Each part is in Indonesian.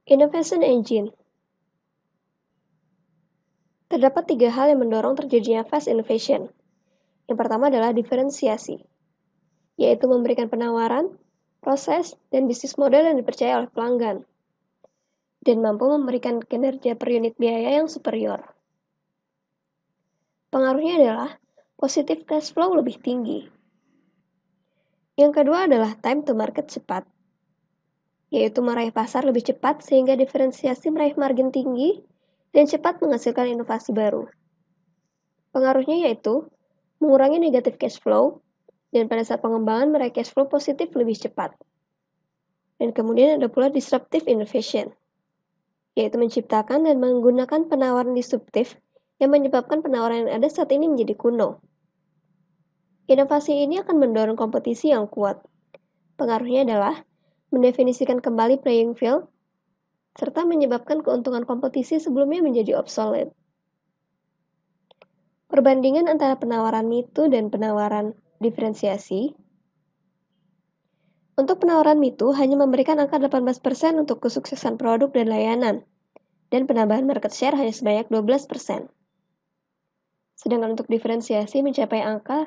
Innovation Engine. Terdapat 3 hal yang mendorong terjadinya fast innovation. Yang pertama adalah diferensiasi, yaitu memberikan penawaran, proses, dan bisnis model yang dipercaya oleh pelanggan, dan mampu memberikan kinerja per unit biaya yang superior. Pengaruhnya adalah positive cash flow lebih tinggi. Yang kedua adalah time to market cepat, yaitu meraih pasar lebih cepat sehingga diferensiasi meraih margin tinggi dan cepat menghasilkan inovasi baru. Pengaruhnya yaitu mengurangi negative cash flow, dan pada saat pengembangan meraih cash flow positif lebih cepat. Dan kemudian ada pula disruptive innovation, yaitu menciptakan dan menggunakan penawaran disruptif yang menyebabkan penawaran yang ada saat ini menjadi kuno. Inovasi ini akan mendorong kompetisi yang kuat. Pengaruhnya adalah mendefinisikan kembali playing field, serta menyebabkan keuntungan kompetisi sebelumnya menjadi obsolete. Perbandingan antara penawaran MITU dan penawaran diferensiasi. Untuk penawaran MITU hanya memberikan angka 18% untuk kesuksesan produk dan layanan, dan penambahan market share hanya sebanyak 12%. Sedangkan untuk diferensiasi mencapai angka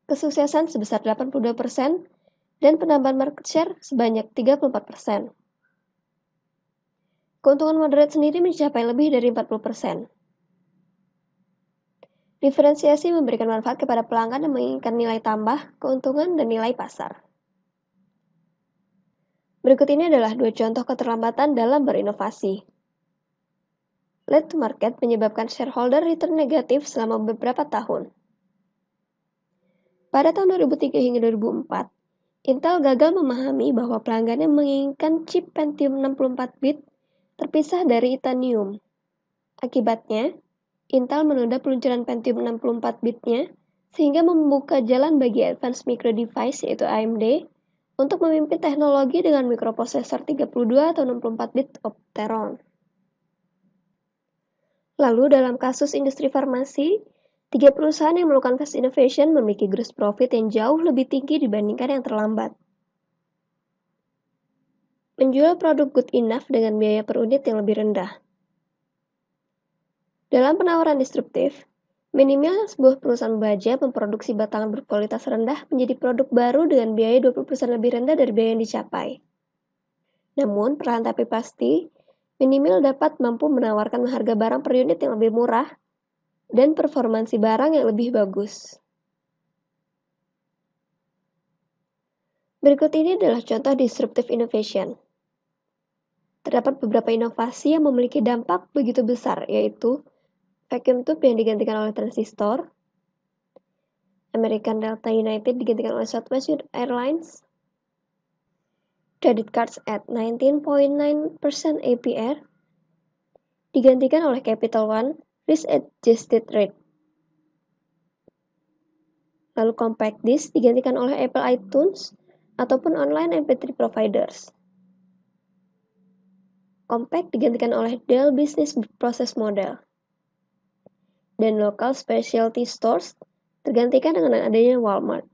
kesuksesan sebesar 82% dan penambahan market share sebanyak 34%. Keuntungan moderat sendiri mencapai lebih dari 40%. Diferensiasi memberikan manfaat kepada pelanggan yang menginginkan nilai tambah, keuntungan, dan nilai pasar. Berikut ini adalah 2 contoh keterlambatan dalam berinovasi. Late to market menyebabkan shareholder return negatif selama beberapa tahun. Pada tahun 2003 hingga 2004, Intel gagal memahami bahwa pelanggannya menginginkan chip Pentium 64-bit terpisah dari Itanium. Akibatnya, Intel menunda peluncuran Pentium 64-bitnya sehingga membuka jalan bagi Advanced Micro Device yaitu AMD untuk memimpin teknologi dengan mikroprosesor 32 atau 64-bit Opteron. Lalu dalam kasus industri farmasi, 3 perusahaan yang melakukan fast innovation memiliki gross profit yang jauh lebih tinggi dibandingkan yang terlambat. Menjual produk good enough dengan biaya per unit yang lebih rendah. Dalam penawaran disruptif, minimal sebuah perusahaan baja memproduksi batangan berkualitas rendah menjadi produk baru dengan biaya 20% lebih rendah dari biaya yang dicapai. Namun, perlahan tapi pasti, minimal dapat mampu menawarkan harga barang per unit yang lebih murah dan performansi barang yang lebih bagus. Berikut ini adalah contoh disruptive innovation. Terdapat beberapa inovasi yang memiliki dampak begitu besar, yaitu vacuum tube yang digantikan oleh transistor, American Delta United digantikan oleh Southwest Airlines, credit cards at 19.9% APR digantikan oleh Capital One Risk Adjusted Rate. Lalu compact disc digantikan oleh Apple iTunes ataupun online MP3 providers. Compact digantikan oleh Dell Business Process Model. Dan local specialty stores tergantikan dengan adanya Walmart.